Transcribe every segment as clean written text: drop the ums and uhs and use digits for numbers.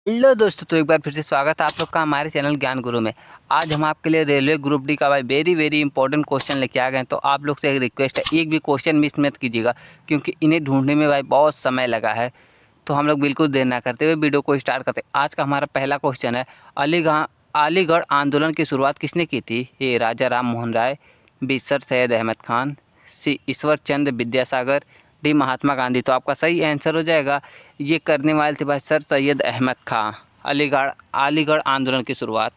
Hello दोस्तों, तो एक बार फिर से स्वागत है आप लोग का हमारे चैनल ज्ञान गुरु में। आज हम आपके लिए रेलवे ग्रुप डी का भाई वेरी इंपॉर्टेंट क्वेश्चन लेके आ गए हैं। तो आप लोग से एक रिक्वेस्ट है, एक भी क्वेश्चन मिस मत कीजिएगा क्योंकि इन्हें ढूंढने में भाई बहुत समय लगा है। तो हम लोग बिल्कुल देर ना करते हुए वीडियो को स्टार्ट करते हैं। आज का हमारा पहला क्वेश्चन है, अलीगढ़ आंदोलन की शुरुआत किसने की थी? ए राजा राम मोहन राय, बी सर सैयद अहमद खान, सी ईश्वर चंद्र विद्यासागर, डी महात्मा गांधी। तो आपका सही आंसर हो जाएगा, ये करने वाले थे भाई सर सैयद अहमद खां। अलीगढ़ आंदोलन की शुरुआत।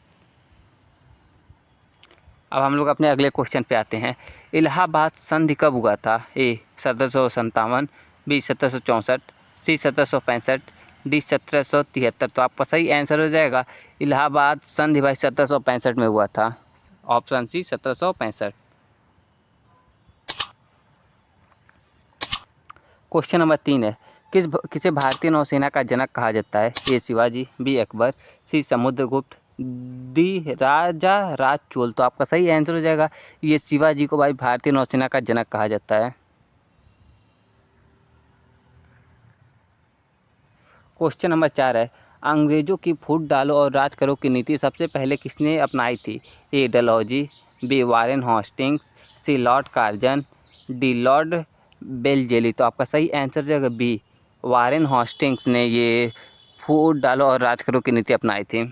अब हम लोग अपने अगले क्वेश्चन पे आते हैं। इलाहाबाद संधि कब हुआ था? ए 1757, बी 1764, सी 1765, डी 1773। तो आपका सही आंसर हो जाएगा, इलाहाबाद संधि भाई 1765 में हुआ था। Option C 1765। क्वेश्चन नंबर 3 है, किसे भारतीय नौसेना का जनक कहा जाता है? ए शिवाजी, बी अकबर, सी समुद्रगुप्त, डी राजा राज चोल। तो आपका सही आंसर हो जाएगा, ये शिवाजी को भाई भारतीय नौसेना का जनक कहा जाता है। क्वेश्चन नंबर 4 है, अंग्रेजों की फूट डालो और राज करो की नीति सबसे पहले किसने अपनाई थी? ए डलहौजी, बी वारेन हॉस्टिंग्स, सी लॉर्ड कार्जन, डी लॉर्ड बेलजेली। तो आपका सही आंसर जाएगा बी, वारेन हॉस्टिंग्स ने ये फूट डालो और राज करो की नीति अपनाई थी।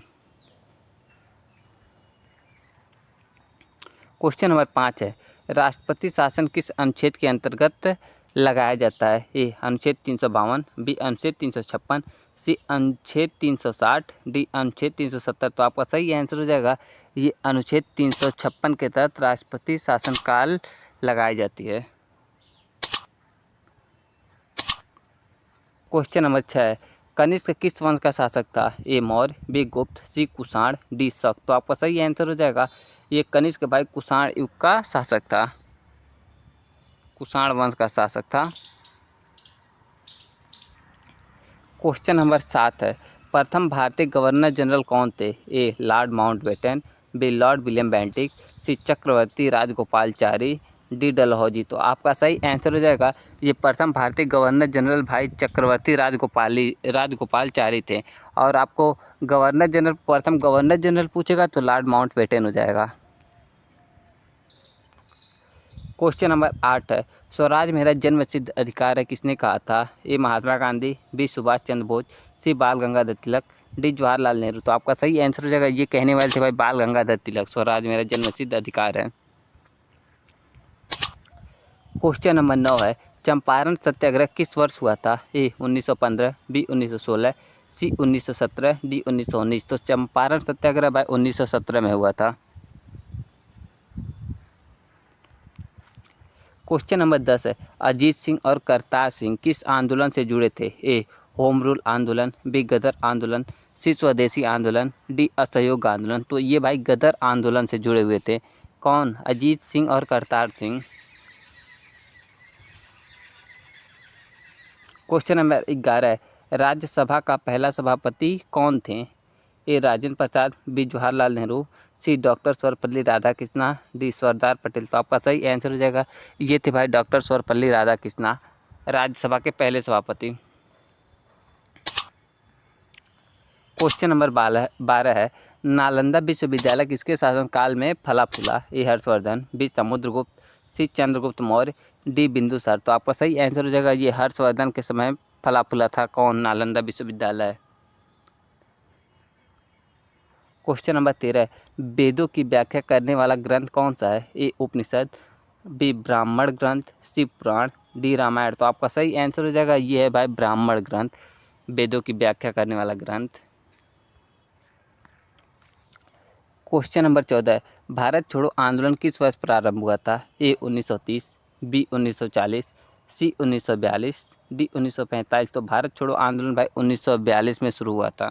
क्वेश्चन नंबर 5 है, राष्ट्रपति शासन किस अनुच्छेद के अंतर्गत लगाया जाता है? ए अनुच्छेद 352, बी अनुच्छेद 356, सी अनुच्छेद 360, डी अनुच्छेद 370। तो आपका सही आंसर हो जाएगा, ये अनुच्छेद 356 के तहत राष्ट्रपति शासनकाल लगाई जाती है। क्वेश्चन नंबर 6 है, कनिष्क किस वंश का शासक था? ए मौर्य, बी गुप्त, सी कुषाण, डी शक। तो आपका सही आंसर हो जाएगा, ये कनिष्क भाई कुषाण युग का शासक था, कुषाण वंश का शासक था। क्वेश्चन नंबर 7 है, प्रथम भारतीय गवर्नर जनरल कौन थे? A Lord Mountbatten, B Lord William Bentinck, C Chakravarti Rajagopalachari, D Dalhousie. तो आपका सही आंसर हो जाएगा, ये प्रथम भारतीय गवर्नर जनरल भाई चक्रवर्ती राजगोपालचारी थे। और आपको प्रथम गवर्नर जनरल पूछेगा तो लॉर्ड माउंटबेटन हो जाएगा। क्वेश्चन नंबर 8 है, स्वराज मेरा जन्म सिद्ध अधिकार है किसने कहा था? ए महात्मा गांधी, बी सुभाष चंद्र बोस, सी बाल गंगाधर तिलक, डी जवाहरलाल नेहरू। तो आपका सही आंसर हो जाएगा, ये कहने वाले थे भाई बाल गंगाधर तिलक, स्वराज मेरा जन्म सिद्ध अधिकार है। क्वेश्चन नंबर 9 है, चंपारण सत्याग्रह किस वर्ष हुआ था? ए 1915, बी 1916, सी 1917, डी 1919। तो चंपारण सत्याग्रह भाई 1917 में हुआ था। क्वेश्चन नंबर 10 है, अजीत सिंह और करतार सिंह किस आंदोलन से जुड़े थे? ए होम रूल आंदोलन, बी गदर आंदोलन, सी स्वदेशी आंदोलन, डी असहयोग आंदोलन। तो ये भाई गदर आंदोलन से जुड़े हुए थे। कौन? अजीत सिंह और करतार सिंह। क्वेश्चन नंबर 11 है, राज्यसभा का पहला सभापति कौन थे? ए राजेंद्र प्रसाद, बी जवाहरलाल नेहरू, सी डॉक्टर सर्वपल्ली राधाकृष्णा, डी सरदार पटेल। तो आपका सही आंसर हो जाएगा, ये थे भाई डॉक्टर सर्वपल्ली राधाकृष्णा, राज्यसभा के पहले सभापति। क्वेश्चन नंबर 12 है, नालंदा विश्वविद्यालय किसके शासनकाल में फला फूला? ए हर्षवर्धन, बी समुद्रगुप्त, सी चंद्रगुप्त मौर्य, डी बिंदुसार। तो आपका सही आंसर हो जाएगा, ये हर्षवर्धन के समय फला फूला था। कौन? नालंदा विश्वविद्यालय। क्वेश्चन नंबर 13 है, वेदों की व्याख्या करने वाला ग्रंथ कौन सा है? ए उपनिषद, बी ब्राह्मण ग्रंथ, सी पुराण, डी रामायण। तो आपका सही आंसर हो जाएगा, ये है भाई ब्राह्मण ग्रंथ, वेदों की व्याख्या करने वाला ग्रंथ। क्वेश्चन नंबर 14 है, भारत छोड़ो आंदोलन किस वर्ष प्रारंभ हुआ था? ए 1930, बी 1940, सी 1942, डी 1945। तो भारत छोड़ो आंदोलन भाई 1942 में शुरू हुआ था।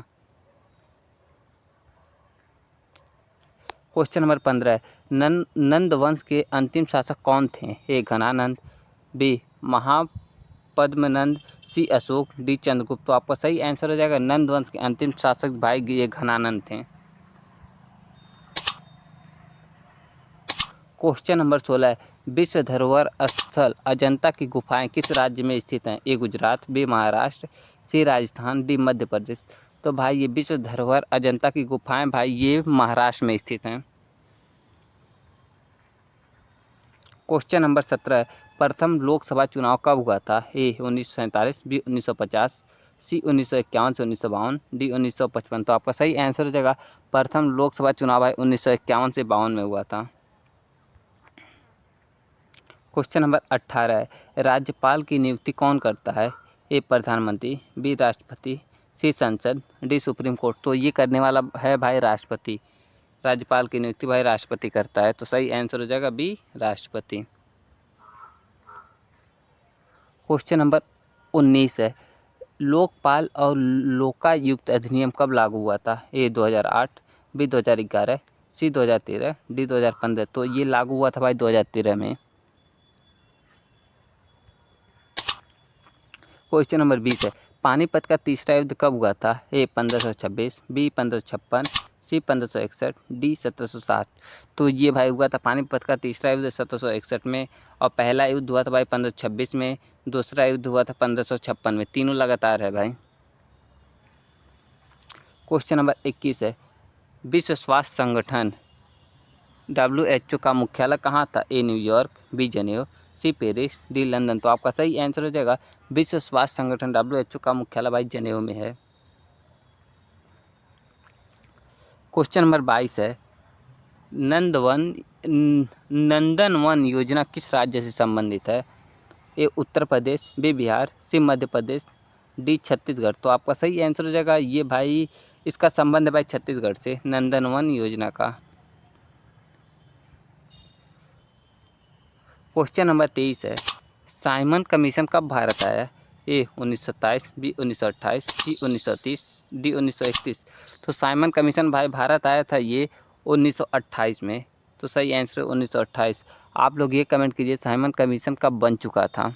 क्वेश्चन नंबर 15 है, नंद वंश के अंतिम शासक कौन थे? ए घनानंद, बी महापद्मनंद, सी अशोक, डी चंद्रगुप्त। तो आपका सही आंसर हो जाएगा, नंद वंश के अंतिम शासक भाई ये घनानंद थे। क्वेश्चन नंबर 16 है, विश्व धरोहर स्थल अजंता की गुफाएं किस राज्य में स्थित हैं? ए गुजरात, बी महाराष्ट्र, सी राजस्थान, डी मध्य प्रदेश। तो भाई ये विश्व धरोहर अजंता की गुफाएं भाई ये महाराष्ट्र में स्थित हैं। क्वेश्चन नंबर 17 प्रथम लोकसभा चुनाव कब हुआ था? ए 1947, बी 1950, सी 1951 से 1952, डी 1955। तो आपका सही आंसर हो जाएगा प्रथम लोकसभा चुनाव है 1951 से 52 में हुआ था। क्वेश्चन नंबर 18 है राज्यपाल की नियुक्ति कौन करता है? ए प्रधानमंत्री, बी राष्ट्रपति, सी संसद, डी सुप्रीम कोर्ट। तो ये करने वाला है भाई राष्ट्रपति। राज्यपाल की नियुक्ति भाई राष्ट्रपति करता है। तो सही आंसर हो जाएगा बी राष्ट्रपति। क्वेश्चन नंबर 19 है लोकपाल और लोकायुक्त अधिनियम कब लागू हुआ था? ए 2008, बी 2011, सी 2013, डी 2015। तो ये लागू हुआ था भाई 2013 में। क्वेश्चन नंबर 20 है पानीपत का तीसरा युद्ध कब हुआ था? ए 1526, बी 1556, सी 1561, डी 1760। तो ये भाई हुआ था पानीपत का तीसरा युद्ध 1761 में, और पहला युद्ध हुआ था भाई 1526 में, दूसरा युद्ध हुआ था 1556 में। तीनों लगातार है भाई। क्वेश्चन नंबर 21 है विश्व स्वास्थ्य संगठन WHO का मुख्यालय कहाँ था? A New York, B Geneva, C Paris, D London. तो आपका सही आंसर हो जाएगा विश्व स्वास्थ्य संगठन WHO का मुख्यालय भाई जेनेवा में है। क्वेश्चन नंबर 22 है नंदन वन योजना किस राज्य से संबंधित है? ए उत्तर प्रदेश, बी बिहार, सी मध्य प्रदेश, डी छत्तीसगढ़। तो आपका सही आंसर हो जाएगा ये भाई इसका संबंध है भाई छत्तीसगढ़ से नंदन वन योजना का। क्वेश्चन नंबर 23 है साइमन कमीशन कब भारत आया? ए 1927, बी 1928, सी 1930, डी 1931। तो साइमन कमीशन भाई भारत आया था ये 1928 में। तो सही आंसर 1928। आप लोग ये कमेंट कीजिए साइमन कमीशन कब बन चुका था।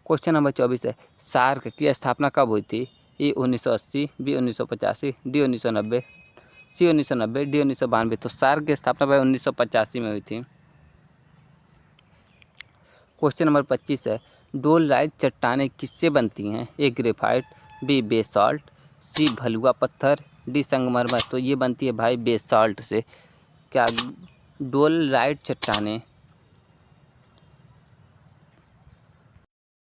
क्वेश्चन नंबर 24 है सार्क की स्थापना कब हुई थी? ए 1980, बी 1985, डी 1990, सी 1990, डी 1992। तो सार्क की स्थापना भाई 1985 में हुई थी। क्वेश्चन नंबर 25 है डोलराइट चट्टानें किससे बनती हैं? ए ग्रेफाइट, बी बेसाल्ट, सी भलुआ पत्थर, डी संगमरमर। तो ये बनती है भाई बेसाल्ट से। क्या डोलराइट चट्टानें